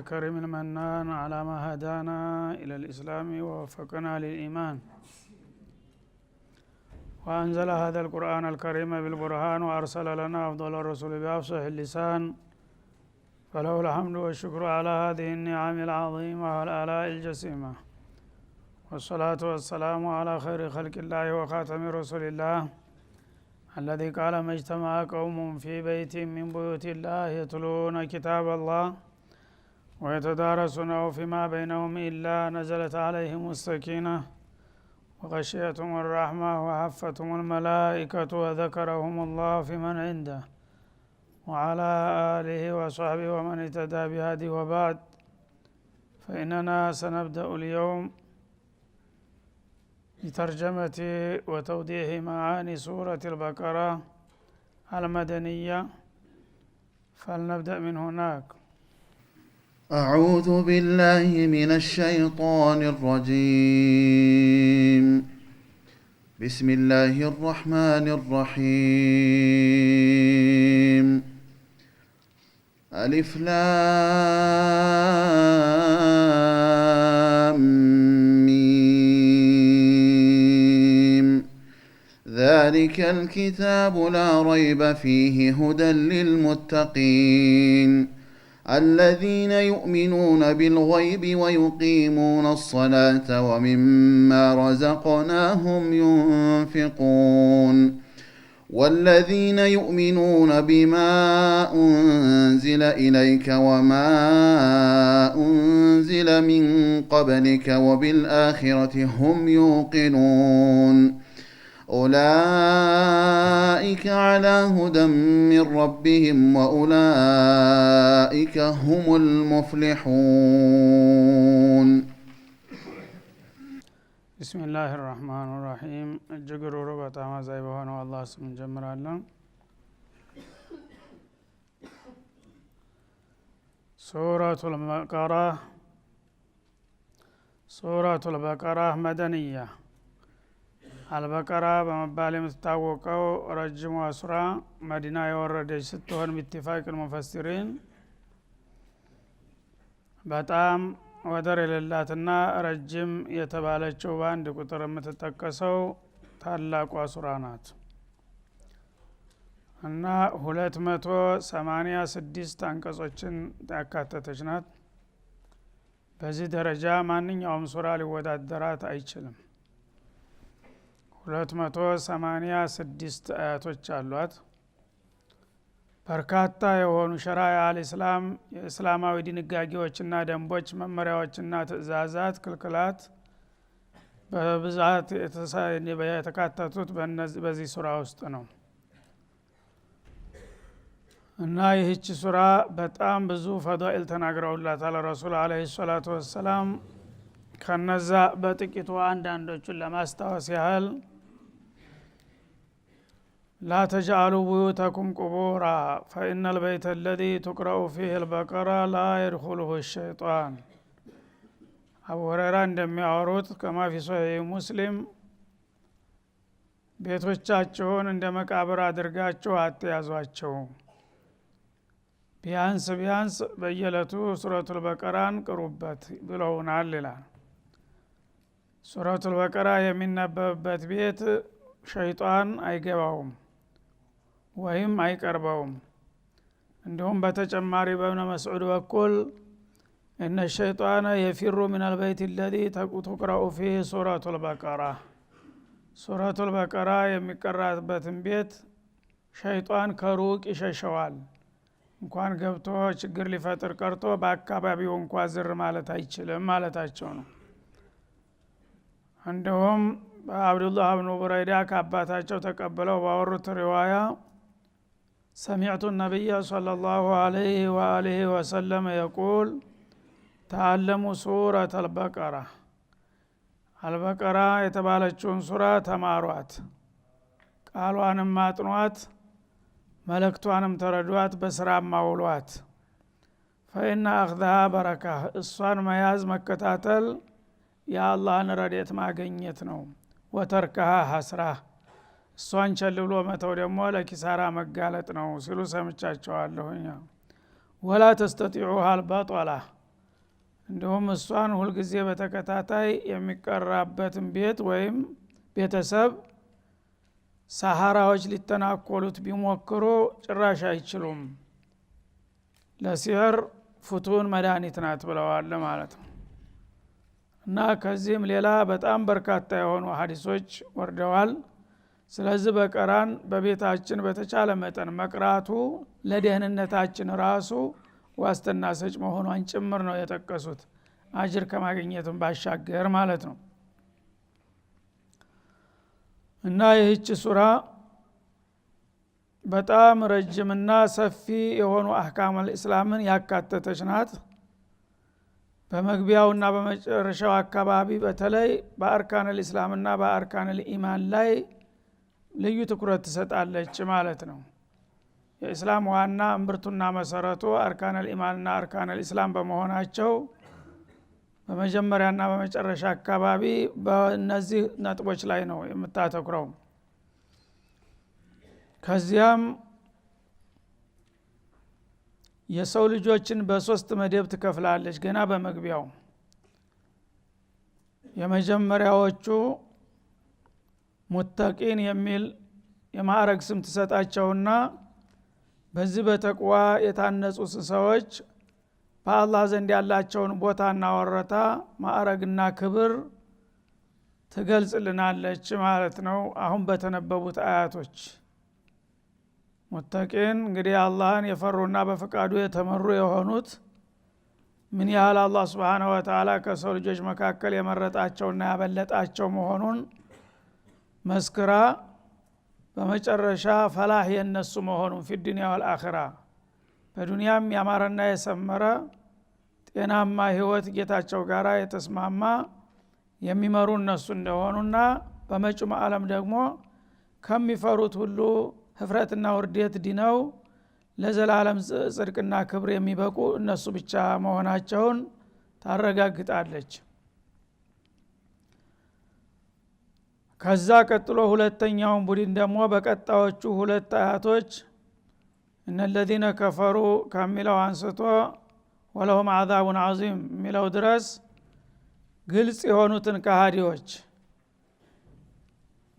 الكريم المنان على ما هدانا إلى الإسلام ووفقنا للإيمان وأنزل هذا القرآن الكريم بالبرهان وأرسل لنا أفضل الرسل بأفصح اللسان فله الحمد والشكر على هذه النعم العظيمة والآلاء الجسيمة والصلاة والسلام على خير خلق الله وخاتم رسول الله الذي قال ما اجتمع قوم في بيت من بيوت الله يتلون كتاب الله ويتدارسونه فيما بينهم إلا نزلت عليهم السكينة وغشيتهم الرحمة وحفتهم الملائكة وذكرهم الله في من عنده وعلى آله وصحبه ومن اهتدى بهديه وبعد فإننا سنبدأ اليوم بترجمة وتوضيح معاني سورة البقرة المدنية فلنبدأ من هناك. أعوذ بالله من الشيطان الرجيم. بسم الله الرحمن الرحيم. ألف لام ميم. ذلك الكتاب لا ريب فيه هدى للمتقين الذين يؤمنون بالغيب ويقيمون الصلاة ومما رزقناهم ينفقون والذين يؤمنون بما أنزل إليك وما أنزل من قبلك وبالآخرة هم يوقنون أولئك على هدى من ربهم وأولئك هم المفلحون. بسم الله الرحمن الرحيم. الجقر ربط ما زيبهان والله اسم جمر الله. سورة البقرة مدنية. البقرة بمبالي متتاوقው ረጅሙ ሱራ መዲና የወረደች ስትሆን باتفاق المفسرين በጣም ወደር የሌላትና ረጅም የተባለችው በአንድ ቁጥር የምትጠቀሰው ታላቋ ሱራ ናት እና 286 አንቀጾችን ያካተተች ናት። በዚህ ደረጃ ማንኛውም ሱራ ሊወዳደራት አይችልም። 286 አያቶች አሏት። በርካታ የሆኑ ሸራዕ አልእስላም የእስላማዊ ድንጋጌዎችና ደንቦች መመሪያዎችና ትእዛዛት ክልክላት በብዛት የተካተቱት በዚህ ሱራ ውስጥ ነው እና ይህች ሱራ በጣም ብዙ ፈዳኢል ተናግረውላታል ረሱል አለይሂ ሰላቱ ወሰላም። ከነዛ በጥቂቱ አንዳንዶቹን ለማስታወስ ያህል لا تجعلوا بيوتكم قبورا فإن البيت الذي تقرأ فيه البقرة لا يدخله الشيطان. أبو هريرة እንደሚያወሩት كما في صحيح مسلم ቤቶቻችሁን እንደ መቃብር አድርጋችሁ አትያዟቸው፣ ቢያንስ በየዕለቱ ሱረቱል በቀራን ቅሩበት ብለውናል ይላል። ሱረቱል በቀራ የሚነበብበት ቤት ሸይጣን አይገባውም ወይም አይቀርበውም። እንዲሁም በተጨማሪ በእብነ መስዑድ በኩል እነ ሸይጣን የፊሩ من البيت الذي تقرأ فيه سورة البقرة ሱረቱል በቀራ የሚቀራበትን ቤት ሸይጣን ከሩቅ ይሸሸዋል። እንኳን ገብቶ ችግር ሊፈጥር ቀርቶ በአካባቢው እንኳን ዝር ማለት አይችልም ማለታቸው ነው። እንደውም አብዱላህ ኢብኑ ቡረይዳ ከአባታቸው ተቀበለው ባወሩት ሪዋያ سمعت النبي صلى الله عليه وآله وسلم يقول تعلموا سورة البقرة البقرة የተባለችውን ሱራ ተማሯት፣ ቃሏንም አጥኗት፣ መልእክቷንም ተረዷት፣ በስራም አውሏት። فإن أخذها بركة እሷን መያዝ መከታተል የአላህን ረድኤት ማግኘት ነው። ወተርከሃ ሐስራ እሷን ቸል ብሎ መተው ደግሞ ለኪሳራ መጋለጥ ነው ሲሉ ሰምቻቸዋለሁኝ። ወላ ተስተጢዑሃ አልባጧላ እንደውም እሷን ሁሉ ጊዜ በተከታታይ የሚቀራበትን ቤት ወይም ቤተሰብ ሳሃራዎች ሊተናኮሉት ቢሞክሩ ጭራሽ አይችሉም ለሲህር ፍቱን መድኃኒት ናት ብለዋል ማለት ነው። እና ከዚህም ሌላ በጣም በርካታ የሆኑ ሐዲሶች ወርደዋል። ስለዚህ በቀራን በቤታችን በተቻለ መጠን መቅራቱ ለደህንነታችን ራሱ ዋስትና ሰጭ መሆኗን ጭምር ነው የጠቀሱት አጅር ከማግኘትም ባሻገር ማለት ነው። እና ይህች ሱራ በጣም ረጅምና ሰፊ የሆኑ አህካም አልእስላምን ያካተተች ናት። በመግቢያውና በመጨረሻው አካባቢ በተለይ በአርካን አልእስላምና በአርካን አልኢማን ላይ ልዩ ትኩረት ትሰጣለች ማለት ነው። የእስላም ዋና እምብርቱና መሰረቱ አርካን አልኢማንና አርካን አልእስላም በመሆናቸው በመጀመሪያና በመጨረሻ አካባቢ በእነዚህ ነጥቦች ላይ ነው የምታተኩረው። ከዚያም የሰው ልጆችን በሶስት መደብ ትከፍላለች። ገና በመግቢያው የመጀመሪያዎቹ ሙተቂን የሚል የማዕረግ ስም ትሰጣቸውና በዚህ በተቅዋ የታነጹ ሰዎች በአላህ ዘንድ ያላቸውን ቦታና ወረታ ማዕረግና ክብር ትገልጽልናለች ማለት ነው። አሁን በተነበቡት አያቶች ሙተቂን እንግዲህ አላህን የፈሩና በፈቃዱ የተመሩ የሆኑት ምን ያህል አላህ Subhanahu Wa Ta'ala ከሰው ልጆች መካከል የመረጣቸውና ያበለጣቸው መሆኑን መስክራ በመጨረሻ ፈላህ የነሱ መሆኑን ፊዱንያ ወልአኺራ በዱንያም ያማረና የሰመረ ጤናማ ህይወት ጌታቸው ጋራ የተስማማ የሚመሩ እነሱ እንደሆኑና በመጪው ዓለም ደግሞ ከሚፈሩት ሁሉ ህፍረትና ውርደት ዲነው ለዘላለም ጽድቅና ክብር የሚበቁ እነሱ ብቻ መሆናቸውን ታረጋግጣለች። ከዛ ቀጥሎ ሁለተኛውን ቡድን ደግሞ በቀጣዮቹ ሁለት አያቶች እነለዚነ ከፈሩ ከሚለው አንስቶ ወለሁም አዛቡን ዐዚም የሚለው ድረስ ግልጽ የሆኑትን ከሃዲዎች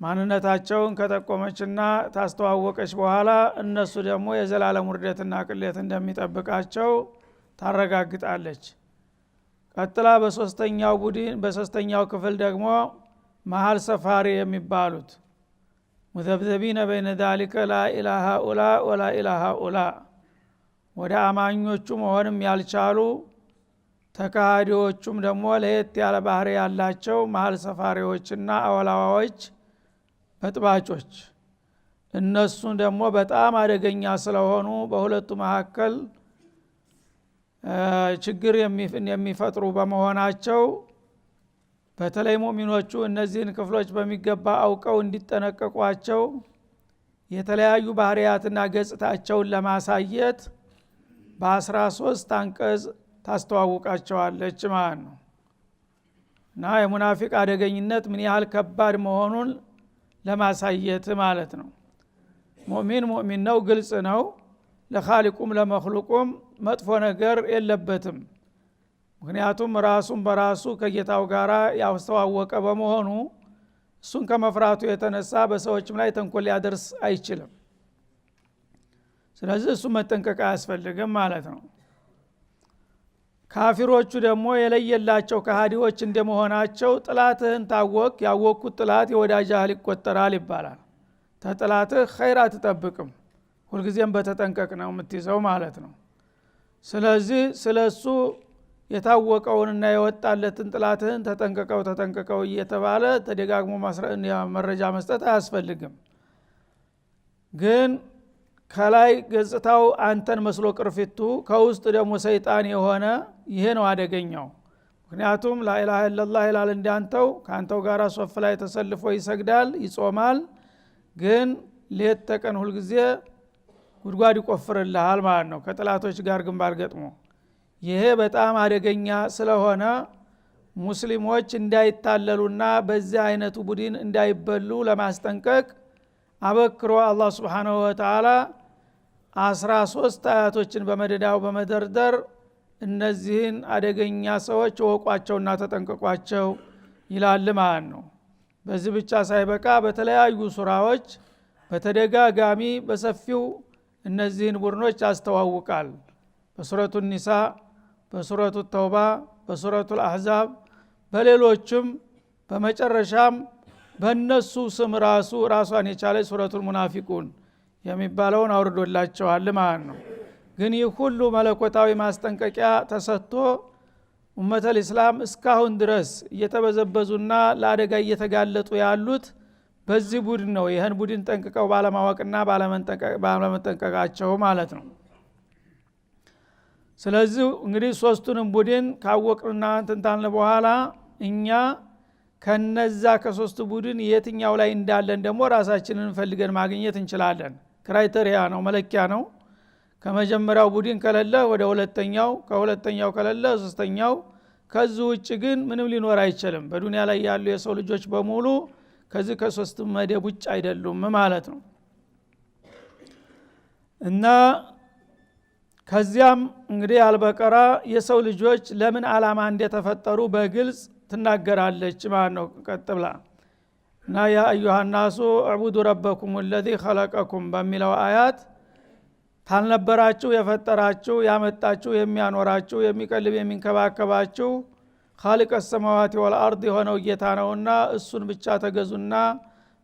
ማንነታቸውን ከጠቆመችና ታስተዋወቀች በኋላ እነሱ ደግሞ የዘላለም ውርደትና ቅሌት እንደሚጠብቃቸው ታረጋግጣለች። ቀጥላ በሶስተኛው ክፍል ደግሞ መሃል ሰፋሪ የሚባሉት ሙዘብዘቢነ በይነ ዛሊከ ላኢላሃ ኡላ ወላኢላሃ ኡላ ወደ አማኞቹ መሆንም ያልቻሉ ተካሃዲዎቹም ደግሞ ለየት ያለ ባህሪ ያላቸው መሃል ሰፋሪዎችና አወላዋዎች በጥባጮች እነሱ ደግሞ በጣም አደገኛ ስለሆኑ በሁለቱ መካከል ችግር የሚፈጥሩ በመሆናቸው በተለይ ሙእሚኖቹ እነዚህን ክፍሎች በሚገባ አውቀው እንዲጠነቀቋቸው የተለያዩ ባህሪያትና ገጽታቸውን ለማሳየት በ13 አንቀጽ ታስተዋውቃቸዋለች ማለት ነው። እና የሙናፊቅ አደገኝነት ምን ያህል ከባድ መሆኑን ለማሳየት ማለት ነው። ሙእሚን ነው፣ ግልጽ ነው። ለኻሊቁም ለመኽሉቁም መጥፎ ነገር የለበትም። ምክንያቱም ራሱን በራሱ ከጌታው ጋራ ያስተዋወቀ በመሆኑ እሱን ከመፍራቱ የተነሳ በሰዎችም ላይ ተንኮል ሊያደርስ አይችልም። ስለዚህ እሱ መጠንቀቅ አያስፈልግም ማለት ነው። ካፊሮቹ ደግሞ የለየላቸው ከሃዲዎች እንደመሆናቸው ጥላትህን ታወቅ፣ ያወቅኩት ጥላት የወዳጅህ ይቆጠራል ይባላል። ተጥላትህ ኸይር አትጠብቅም፣ ሁልጊዜም በተጠንቀቅ ነው የምትይዘው ማለት ነው። ስለዚህ ስለሱ የታወቀውንና የወጣለትን ጥላትህን ተጠንቀቀው እየተባለ ተደጋግሞ መረጃ መስጠት አያስፈልግም። ግን ከላይ ገጽታው አንተን መስሎ ቅርፊቱ ከውስጥ ደግሞ ሰይጣን የሆነ ይሄ ነው አደገኛው። ምክንያቱም ላኢላሃ ኢላላህ ይላል እንዳንተው ካንተው ጋራ ሶፍ ላይ ተሰልፎ ይሰግዳል፣ ይጾማል። ግን ሌት ተቀን ሁሉ ጊዜ ጉድጓድ ይቆፍርልሃል ማለት ነው ከጥላቶች ጋር ግንባር ገጥሞ። ይሄ በጣም አደገኛ ስለሆነ ሙስሊሞች እንዳይታለሉና በዚህ አይነቱ ቡድን እንዳይበሉ ለማስጠንቀቅ አበክሮ አላህ Subhanahu Wa Ta'ala 13 አያቶችን በመደዳው በመደርደር እነዚህን አደገኛ ሰዎች ወቋቸውና ተጠንቀቋቸው ይላል ማለት ነው። በዚህ ብቻ ሳይበቃ በተለያዩ ሱራዎች በተደጋጋሚ በሰፊው እነዚህን ቡድኖች ያስተዋውቃል። በሱረቱ ኒሳ፣ በሱረቱ ተውባ፣ በሱረቱ አህዛብ፣ በሌሎችም በመጨረሻም በእነሱ ስም ራሷን የቻለች ሱረቱል ሙናፊቁን የሚባለውን አውርዶላቸዋል ማለት ነው። ግን ይህ ሁሉ መለኮታዊ ማስጠንቀቂያ ተሰጥቶ ኡመተል ኢስላም እስካሁን ድረስ እየተበዘበዙና ለአደጋ እየተጋለጡ ያሉት በዚህ ቡድን ነው። ይህን ቡድን ጠንቅቀው ባለማወቅና ባለመጠንቀቃቸው ማለት ነው። ስለዚህ እንግዲህ ሶስቱንም ቡድን ካወቅንና እንታልን በኋላ እኛ ከነዛ ከሶስቱ ቡድን የትኛው ላይ እንዳለን ደግሞ ራሳችንን ፈልገን ማግኘት እንችላለን። ክራይቴሪያ ነው፣ መለኪያ ነው። ከመጀመሪያው ቡድን ከሌለ ወደ ሁለተኛው፣ ከሁለተኛው ከሌለ ሶስተኛው። ከዚህ ውጭ ግን ምንም ሊኖር አይችልም። በዱንያ ላይ ያሉ የሰው ልጆች በሙሉ ከዚህ ከሶስቱ መደብ ውጭ አይደሉም ማለት ነው። እና ከዚያም እንግዲህ አልበቀራ የሰው ልጆች ለምን ዓላማ እንደተፈጠሩ በግልጽ ትናገራለች ማለት ነው። ቀጥብላ እና ያ አዩሃ ናሱ እዕቡዱ ረበኩም الذي خلقكم በሚለው አያት ታልነበራችሁ የፈጠራችሁ ያመጣችሁ የሚያኖራችሁ የሚቀልብ የሚንከባከባችሁ خالق السماوات والارض የሆነው ጌታ ነውና እሱን ብቻ ተገዙና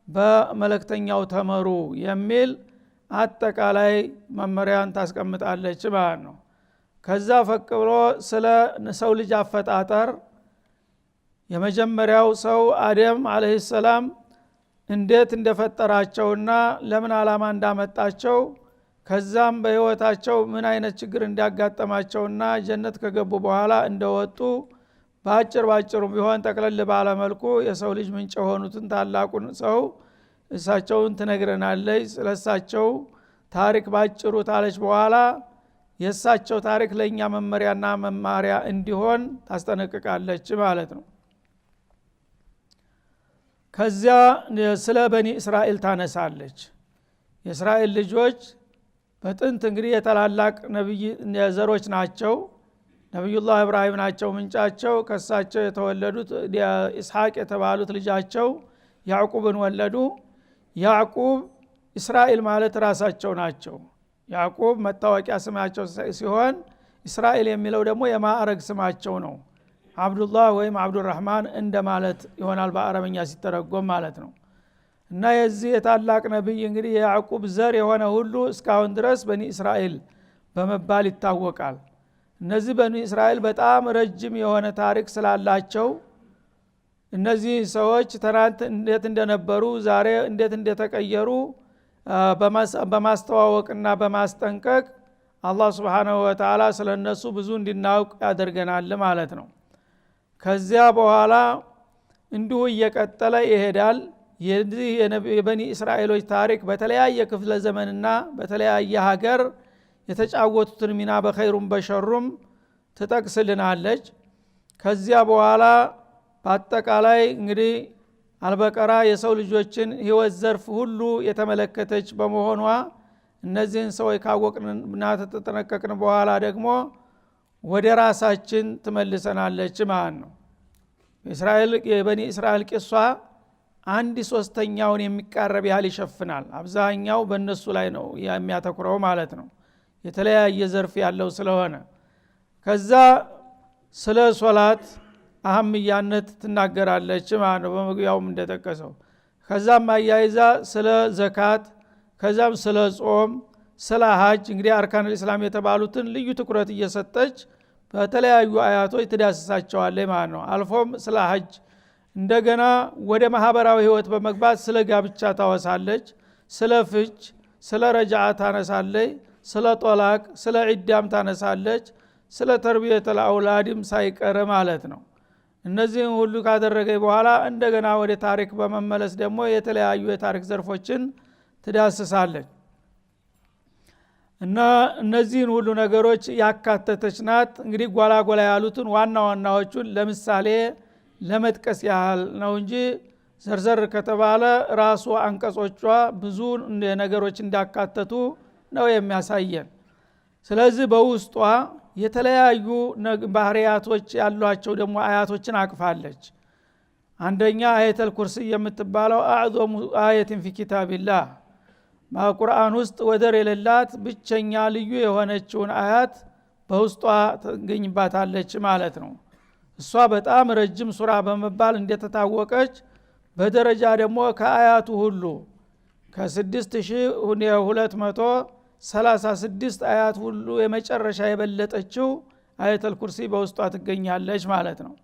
በመለክተኛው ተመሩ የሚል አጠቃላይ መመሪያን ታስቀምጣለች ማለት ነው። ከዛ ፈቅብሎ ስለ ሰው ልጅ አፈጣጠር የመጀመሪያው ሰው አደም አለይሂ ሰላም እንዴት እንደፈጠራቸውና ለምን ዓላማ እንዳመጣቸው ከዛም በህይወታቸው ምን አይነት ችግር እንዳጋጠማቸውና ጀነት ከገቡ በኋላ እንደወጡ ባጭሩ ቢሆን ጠቅለል ባለ መልኩ የሰው ልጅ ምንጭ የሆኑትን ታላቁን ሰው እሳቸውን ትነግረናለች። ስለሳቸው ታሪክ ባጭሩ ታለች በኋላ የእሳቸው ታሪክ ለኛ መመሪያና መማሪያ እንዲሆን ታስጠነቅቃለች ማለት ነው። ከዚያ ስለ በኒ እስራኤል ታነሳለች። የእስራኤል ልጆች በጥንት እንግዲህ የተላላቅ ነብይ ዘሮች ናቸው። ነብዩላህ ኢብራሂም ናቸው ምንጫቸው። ከሳቸው የተወለዱት ኢስሐቅ የተባሉት ልጃቸው ያዕቁብን ወለዱ። ያዕቁብ እስራኤል ማለት ራሳቸው ናቸው። ያዕቁብ መታወቂያ ስማቸው ሲሆን እስራኤል የሚለው ደግሞ የማዕረግ ስማቸው ነው። አብዱላህ ወይም አብዱራህማን እንደማለት ይሆናል በአረበኛ ሲተረጎም ማለት ነው። እና የዚህ የታላቅ ነብይ እንግዲህ የያዕቁብ ዘር የሆነ ሁሉ እስካሁን ድረስ በኒ እስራኤል በመባል ይታወቃል። እነዚህ በኒ እስራኤል በጣም ረጅም የሆነ ታሪክ ስላላቸው እነዚህ ሰዎች ትናንት እንዴት እንደነበሩ ዛሬ እንዴት እንደተቀየሩ በማስተዋወቅና በማስጠንቀቅ አላህ Subhanahu Wa Ta'ala ስለነሱ ብዙ እንድናውቅ ያደርገናል ማለት ነው። ከዚያ በኋላ እንዲሁ እየቀጠለ ይሄዳል። የዚህ የበኒ እስራኤሎች ታሪክ በተለያየ ክፍለ ዘመንና በተለያየ ሀገር የተጫወቱትን ሚና በኸይሩም በሸሩም ትጠቅስልናለች። ከዚያ በኋላ በአጠቃላይ እንግዲህ አልበቀራ የሰው ልጆችን ህይወት ዘርፍ ሁሉ የተመለከተች በመሆኗ እነዚህን ሰዎች ካወቅንና ተጠነቀቅን በኋላ ደግሞ ወደ ራሳችን ትመልሰናለች ማለት ነው። የበኒ እስራኤል ቂሷ 1/3 የሚቃረብ ያህል ይሸፍናል። አብዛኛው በእነሱ ላይ ነው የሚያተኩረው ማለት ነው፣ የተለያየ ዘርፍ ያለው ስለሆነ። ከዛ ስለ ሶላት አህምያነት ትናገራለች ማለት ነው በመግቢያውም እንደተጠቀሰው። ከዛም አያይዛ ስለ ዘካት፣ ከዛም ስለ ጾም፣ ስለ ሀጅ እንግዲህ አርካኑል ኢስላም የተባሉትን ልዩ ትኩረት እየሰጠች በተለያዩ አያቶች ትዳስሳቸዋለች ማለት ነው። አልፎም ስለ ሀጅ እንደገና ወደ ማህበራዊ ህይወት በመግባት ስለ ጋብቻ ታወሳለች፣ ስለ ፍች፣ ስለ ረጃዓ ታነሳለች፣ ስለ ጦላቅ፣ ስለ ዒዳም ታነሳለች፣ ስለ ተርቢየተል አውላድም ሳይቀር ማለት ነው። እነዚህን ሁሉ ካደረገ በኋላ እንደገና ወደ ታሪክ በመመለስ ደግሞ የተለያዩ የታሪክ ዘርፎችን ትዳስሳለች እና እነዚህን ሁሉ ነገሮች ያካተተች ናት። እንግዲህ ጓላጓላ ያሉትን ዋና ዋናዎቹን ለምሳሌ ለመጥቀስ ያህል ነው እንጂ ዘርዘር ከተባለ ራሱ አንቀጾቿ ብዙ ነገሮች እንዳካተቱ ነው የሚያሳየን። ስለዚህ በውስጧ የተለያዩ ባህሪያቶች ያሏቸው ደግሞ አያቶችን አቅፋለች። አንደኛ አየተል ኩርሲ የምትባለው አዕዘሙ አየትን ፊ ኪታቢላህ በቁርአን ውስጥ ወደር የሌላት ብቸኛ ልዩ የሆነችውን አያት በውስጧ ትገኝባታለች ማለት ነው። እሷ በጣም ረጅም ሱራ በመባል እንደተታወቀች በደረጃ ደግሞ ከአያቱ ሁሉ ከ6236 አያት ሁሉ የመጨረሻ የበለጠችው አየተል ኩርሲ በውስጧ ትገኛለች ማለት ነው።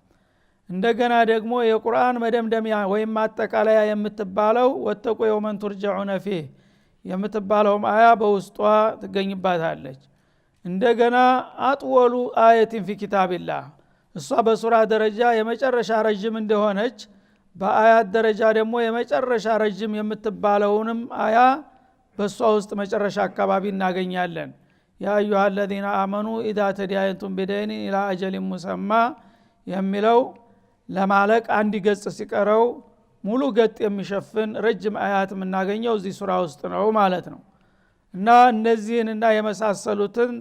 እንደገና ደግሞ የቁርአን መደምደሚያ ወይም ማጠቃለያ የምትባለው ወተቁ የውመን ቱርጀዑነ ፊህ የምትባለው አያ በውስጧ ትገኝባታለች። እንደገና አጥወሉ አየትን ፊ ኪታቢላህ እሷ በሱራ ደረጃ የመጨረሻ ረጅም እንደሆነች በአያት ደረጃ ደግሞ የመጨረሻ ረጅም የምትባለውንም አያ በሷ ውስጥ መጨረሻ አካባቢ እናገኛለን። ያ አዩሃ الذين آمنوا إذا تداينتم بدين إلى أجل مسمى የሚለው ለማለቅ አንድ ገጽ ሲቀረው ሙሉ ገጥ የሚሸፍን ረጅም አያት የምናገኘው እዚህ ሱራ ውስጥ ነው ማለት ነው። እና እነዚህንና የመሳሰሉትን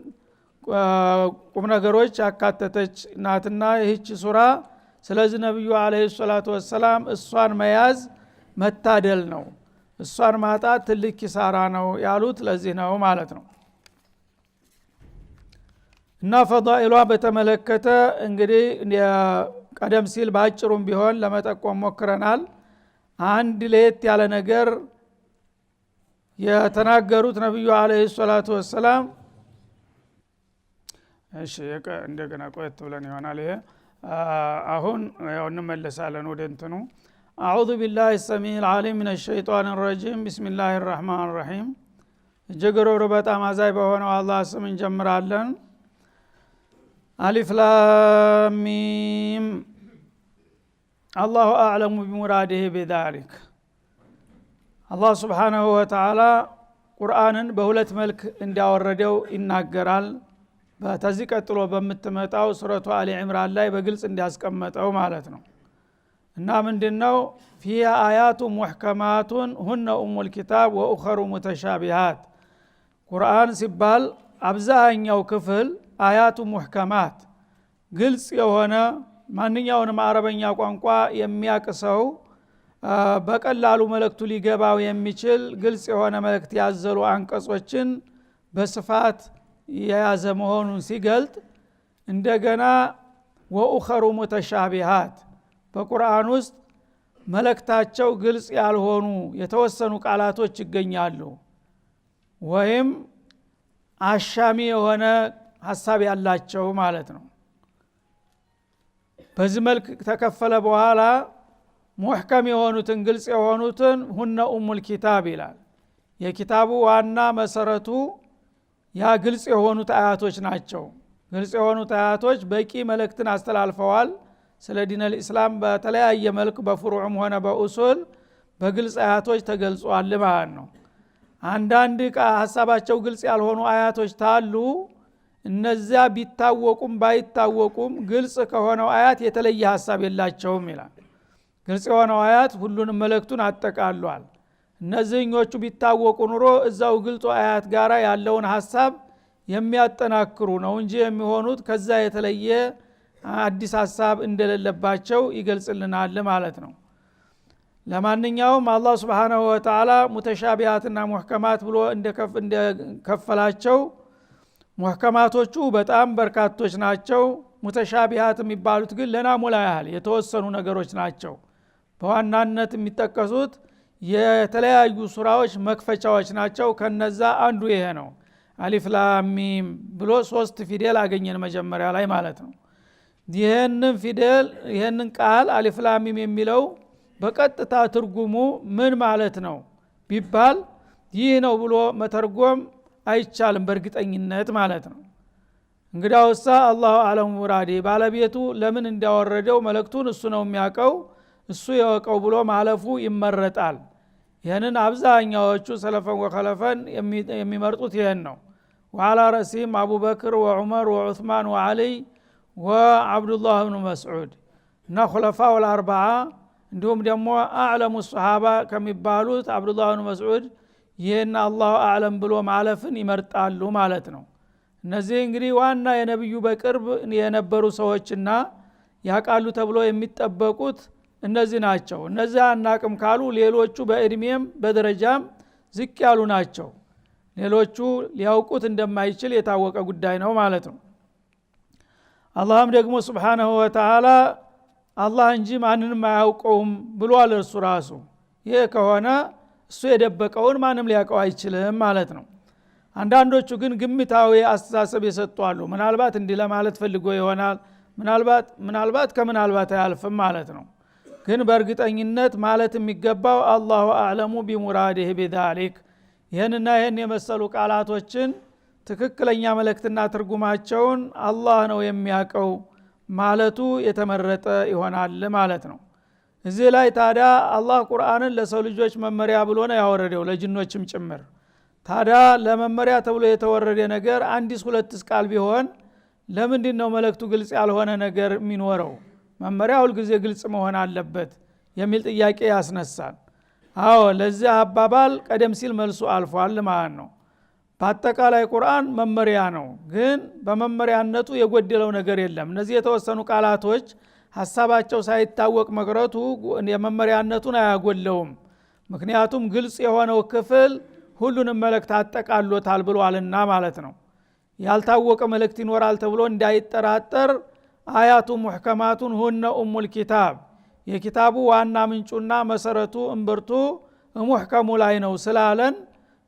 ቁም ነገሮች ያካተተች ናትና ይህች ሱራ። ስለዚህ ነብዩ አለይሂ ሰላቱ ወሰላም እሷን መያዝ መታደል ነው፣ እሷን ማጣት ትልቅ ኪሳራ ነው ያሉት ለዚህ ነው ማለት ነው። እና ፈዳኢሏ በተመለከተ እንግዲህ ቀደም ሲል ባጭሩም ቢሆን ለመጠቆም ሞክረናል። አንድ ለየት ያለ ነገር የተናገሩት ነብዩ አለይሂ ሰላቱ ወሰላም እሺ እንደገና ቆየት ብለን ይሆናል ይሄ አሁን ያው እንመለሳለን ወደ እንትኑ አዑዙ ቢላሂ السميع العليم من الشيطان الرجيم بسم الله الرحمن الرحيم እጅግሩ በጣም አዛይ በሆነው አላህ ስም እንጀምራለን። አሊፍ ላም ሚም አላሁ አዕለሙ ቢሙራዲሂ ቢዛሊክ። አላህ ሱብሓነሁ ወተዓላ ቁርአንን በሁለት መልክ እንዲያወረደው ይናገራል። በተዚህ ቀጥሎ በምትመጣው ሱረቱ አሊ ኢምራን ላይ በግልጽ እንዲያስቀመጠው ማለት ነው። እና ምንድነው ፊሃ አያቱ ሙህከማቱን ሁነ ኡሙል ኪታብ ወኡኸሩ ሙተሻቢሃት። ቁርአን ሲባል አብዛኛው ክፍል አያቱ ሙህከማት ግልጽ የሆነ ማንኛውንም አረበኛ ቋንቋ የሚያቅሰው በቀላሉ መልእክቱ ሊገባው የሚችል ግልጽ የሆነ መልእክት ያዘሉ አንቀጾችን በስፋት የያዘ መሆኑን ሲገልጥ፣ እንደገና ወኡኸሩ ሙተሻቢሃት በቁርአን ውስጥ መልእክታቸው ግልጽ ያልሆኑ የተወሰኑ ቃላቶች ይገኛሉ፣ ወይም አሻሚ የሆነ ሐሳብ ያላቸው ማለት ነው። በዚህ መልክ ተከፈለ በኋላ ሙህከም የሆኑትን ግልጽ የሆኑትን ሁነ ኡሙል ኪታብ ይላል። የኪታቡ ዋና መሰረቱ ያ ግልጽ የሆኑት አያቶች ናቸው። ግልጽ የሆኑት አያቶች በቂ መልእክትን አስተላልፈዋል። ስለ ዲነል ኢስላም በተለያየ መልክ በፍሩዕም ሆነ በኡሱል በግልጽ አያቶች ተገልጿል ማለት ነው። አንዳንድ ሐሳባቸው ግልጽ ያልሆኑ አያቶች ታሉ። እነዚያ ቢታወቁም ባይታወቁም ግልጽ ከሆነው አያት የተለየ ሐሳብ የላቸውም ይላል። ግልጽ የሆነው አያት ሁሉንም መልእክቱን አጠቃሏል። እነዚህኞቹ ቢታወቁ ኑሮ እዛው ግልጽ አያት ጋራ ያለውን ሐሳብ የሚያጠናክሩ ነው እንጂ የሚሆኑት ከዛ የተለየ አዲስ ሐሳብ እንደሌለባቸው ይገልጽልናል ማለት ነው። ለማንኛውም አላህ Subhanahu Wa Ta'ala ሙተሻቢሃትና ሙህከማት ብሎ እንደከፈላቸው ሙህከማቶቹ በጣም በርካቶች ናቸው። ሙተሻቢሃት የሚባሉት ግን ለናሙላ ያህል የተወሰኑ ነገሮች ናቸው። በዋናነት የሚጠቀሱት የተለያዩ ሱራዎች መክፈቻዎች ናቸው። ከነዛ አንዱ ይሄ ነው። አሊፍ ላም ሚም ብሎ 3 ፊደል አገኘን መጀመሪያ ላይ ማለት ነው። ይሄንን ፊደል ይሄንን ቃል አሊፍ ላም ሚም የሚለው በቀጥታ ትርጉሙ ምን ማለት ነው ቢባል ይህ ነው ብሎ መተርጎም አይቻልም በእርግጠኝነት ማለት ነው። እንግዲያውሳ አላሁ አለሙ ሙራዲ ባለቤቱ ለምን እንዳወረደው መልእክቱን እሱ ነው የሚያውቀው፣ እሱ ያወቀው ብሎ ማለፉ ይመረጣል። ይሄንን አብዛኛዎቹ ሰለፈን ወኸለፈን የሚመርጡት ይሄን ነው። ወዓላ ረሲም አቡበክር ወዑመር ወዑስማን ወዓሊ ወአብዱላህ ብኑ መስዑድ እና ኹለፋው አልአርባዓ እንዲሁም ደግሞ አዕለሙ ሱሐባ ከሚባሉት አብዱላህ ብኑ መስዑድ ይሄን አላሁ አዕለም ብሎ ማለፍን ይመርጣሉ ማለት ነው። እነዚህ እንግዲህ ዋና የነብዩ በቅርብ የነበሩ ሰዎችና ያቃሉ ተብሎ የሚጠበቁት እነዚህ ናቸው። እነዚህ አናቅም ካሉ ሌሎቹ በእድሜም በደረጃም ዝቅ ያሉ ናቸው። ሌሎቹ ሊያውቁት እንደማይችል የታወቀ ጉዳይ ነው ማለት ነው። አላህም ደግሞ ሱብሓነሁ ወተዓላ አላህ እንጂ ማንንም አያውቀውም ብሏል እርሱ ራሱ። ይሄ ከሆነ እሱ የደበቀውን ማንም ሊያውቀው አይችልም ማለት ነው። አንዳንዶቹ ግን ግምታዊ አስተሳሰብ የሰጧሉ። ምናልባት እንዲህ ለማለት ፈልጎ ይሆናል፣ ምናልባት ከምናልባት አያልፍም ማለት ነው። ግን በእርግጠኝነት ማለት የሚገባው አላሁ አዕለሙ ቢሙራዲህ ቢዛሊክ፣ ይህንና ይህን የመሰሉ ቃላቶችን ትክክለኛ መልእክትና ትርጉማቸውን አላህ ነው የሚያውቀው ማለቱ የተመረጠ ይሆናል ማለት ነው። እዚህ ላይ ታዲያ አላህ ቁርአንን ለሰው ልጆች መመሪያ ብሎ ነው ያወረደው፣ ለጅኖችም ጭምር። ታዲያ ለመመሪያ ተብሎ የተወረደ ነገር አንዲስ ሁለትስ ቃል ቢሆን ለምንድን ነው መልእክቱ ግልጽ ያልሆነ ነገር የሚኖረው? መመሪያ ሁልጊዜ ግልጽ መሆን አለበት የሚል ጥያቄ ያስነሳል። አዎ ለዚህ አባባል ቀደም ሲል መልሱ አልፏል ማለት ነው። በአጠቃላይ ቁርአን መመሪያ ነው፣ ግን በመመሪያነቱ የጎደለው ነገር የለም። እነዚህ የተወሰኑ ቃላቶች ሐሳባቸው ሳይታወቅ መቅረቱ የመመሪያነቱን አያጎለውም። ምክንያቱም ግልጽ የሆነው ክፍል ሁሉንም መልእክት አጠቃሎታል ብሏልና ማለት ነው። ያልታወቀ መልእክት ይኖራል ተብሎ እንዳይጠራጠር አያቱ ሙህከማቱን ሁነ ኡሙል ኪታብ፣ የኪታቡ ዋና ምንጩና መሰረቱ እምብርቱ ሙህከሙ ላይ ነው ስላለን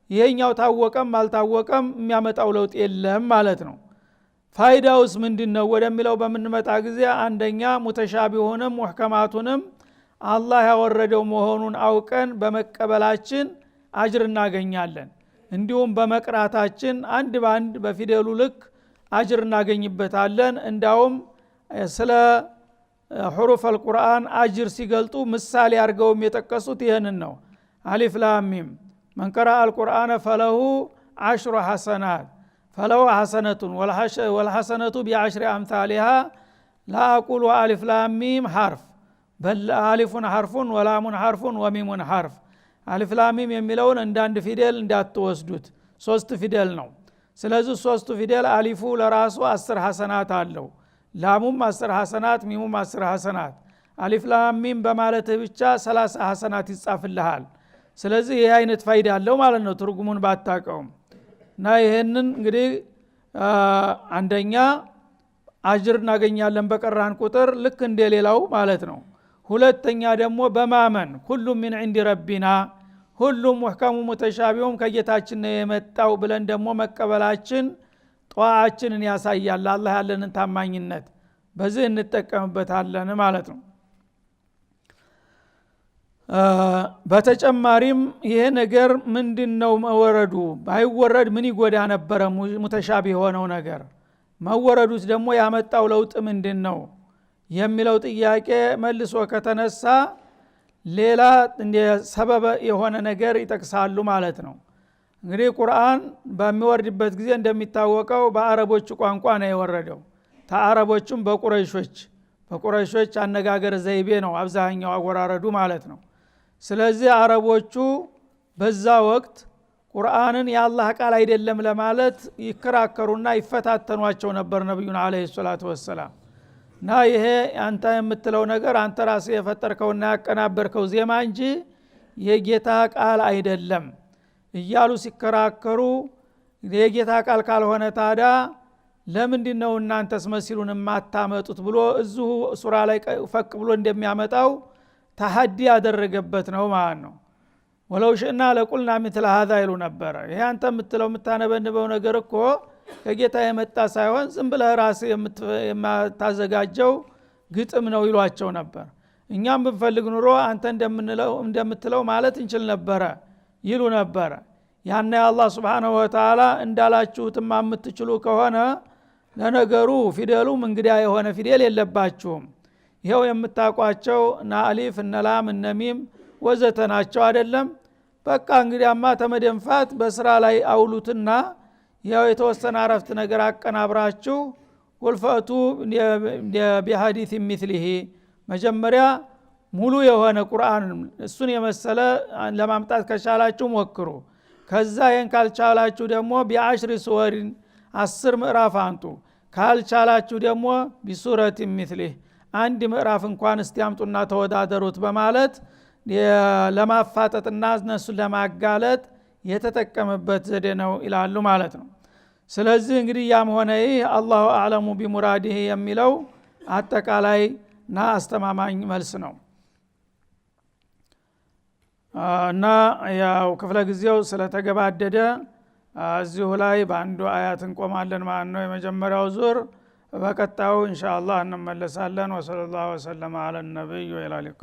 ይሄኛው ታወቀም አልታወቀም የሚያመጣው ለውጥ የለም ማለት ነው። ፋይዳውስ ምንድነው ወደሚለው በምንመጣ ጊዜ አንደኛ ሙተሻቢሁንም ሙህከማቱንም አላህ ያወረደው መሆኑን አውቀን በመቀበላችን አጅር እናገኛለን። እንዲሁም በመቅራታችን አንድ ባንድ በፊደሉ ልክ አጅር እናገኝበታለን። እንዳውም ስለ ሑሩፍ አልቁርአን አጅር ሲገልጡ ምሳሌ አድርገውም የጠቀሱት ይህንን ነው። አሊፍ ላም ሚም መን ቀረአ አልቁርአነ ፈለሁ ዐሽሩ ሐሰናት ፈለሁ ሐሰነቱን ወልሐሰነቱ ቢዐሽሪ አምሳሊሃ ላ አቁሉ አሊፍ ላም ሚም ሐርፍ በል አሊፉን ሐርፉን ወላሙን ሐርፉን ወሚሙን ሐርፍ። አሊፍ ላም ሚም የሚለውን እንዳንድ ፊደል እንዳትወስዱት፣ 3 ፊደል ነው። ስለዚህ 3ቱ ፊደል አሊፉ ለራሱ 10 ሐሰናት አለው፣ ላሙም 10 ሐሰናት፣ ሚሙም 10 ሐሰናት። አሊፍ ላም ሚም በማለትህ ብቻ 30 ሐሰናት ይጻፍልሃል። ስለዚህ ይሄ አይነት ፋይዳ አለው ማለት ነው ትርጉሙን ባታቀውም። እና ይሄንን እንግዲህ አንደኛ አጅር እናገኛለን በቀራን ቁጥር ልክ እንደሌላው ማለት ነው። ሁለተኛ ደግሞ በማመን ሁሉም ምን عند ربنا ሁሉም ሙህከሙ ሙተሻቢሁም ከጌታችን ነው የመጣው ብለን ደግሞ መቀበላችን ጧዓችንን ያሳያል። አላህ ያለንን ታማኝነት በዚህ እንጠቀምበታለን ማለት ነው። በተጨማሪም ይሄ ነገር ምንድነው መወረዱ? ባይወረድ ምን ይጎዳ ነበር? ሙተሻቢ የሆነው ነገር መወረዱስ ደግሞ ያመጣው ለውጥ ምንድነው የሚለው ጥያቄ መልሶ ከተነሳ ሌላ ሰበብ የሆነ ነገር ይጠቅሳሉ ማለት ነው። እንግዲህ ቁርአን በሚወርድበት ጊዜ እንደሚታወቀው በአረቦች ቋንቋ ነው የወረደው። ተአረቦችም በቁረይሾች አነጋገር ዘይቤ ነው አብዛኛው አወራረዱ ማለት ነው። ስለዚህ አረቦቹ በዛ ወቅት ቁርአንን የአላህ ቃል አይደለም ለማለት ይከራከሩና ይፈታተኗቸው ነበር ነብዩን አለይሂ ሰላቱ ወሰለም። እና ይሄ አንተ የምትለው ነገር አንተ ራስህ የፈጠርከውና ያቀናበርከው ዜማ እንጂ የጌታ ቃል አይደለም እያሉ ሲከራከሩ፣ የጌታ ቃል ካልሆነ ታዲያ ለምንድነው እናንተስ መሲሉን ማታመጡት ብሎ እዚሁ ሱራ ላይ ፈቅ ብሎ እንደሚያመጣው ተሐዲ ያደረገበት ነው ማለት ነው። ወለው ሽእና ለቁልና مثل هذا ይሉ ነበር። ይሄ አንተ የምትለው የምታነበንበው ነገር እኮ ከጌታ የመጣ ሳይሆን ዝም ብለህ ራስህ የምታዘጋጀው ግጥም ነው ይሏቸው ነበር። እኛም ብንፈልግ ኑሮ አንተ እንደምትለው ማለት እንችል ነበረ ይሉ ነበር። ያኔ አላህ Subhanahu Wa Ta'ala እንዳላችሁትማ የምትችሉ ከሆነ ለነገሩ ፊደሉም እንግዲያ የሆነ ፊደል የለባችሁም፣ ይሄው የምታቋቸው እና አሊፍ እና ላም እና ሚም ወዘተ ናቸው አይደለም። በቃ እንግዲያማ ተመደንፋት በስራ ላይ አውሉትና ያው የተወሰነ አረፍት ነገር አቀናብራችሁ ወልፈቱ ቢሐዲስ مثله መጀመሪያ ሙሉ የሆነ ቁርአን እሱን የመሰለ ለማምጣት ከቻላችሁ ሞክሩ። ከዛ ይሄን ካልቻላችሁ ደግሞ ቢአሽሪ ሱወሪን 10 ምዕራፍ አንጡ ካልቻላችሁ ደግሞ ቢሱረት ሚስሊህ አንድ ምዕራፍ እንኳን እስቲያምጡና ተወዳደሩት በማለት ለማፋጠጥና እነሱን ለማጋለጥ የተጠቀመበት ዘዴ ነው ይላሉ ማለት ነው። ስለዚህ እንግዲህ ያም ሆነ ይህ አላሁ አዕለሙ ቢሙራዲህ የሚለው አጠቃላይና አስተማማኝ መልስ ነው። እና ያው ክፍለ ጊዜው ስለተገባደደ እዚሁ ላይ በአንዱ አያት እንቆማለን ማለት ነው። የመጀመሪያው ዙር በቀጣዩ ኢንሻአላህ እንመለሳለን። ወሰለላሁ ዐለ ነብይ ወኢላ ሊቃ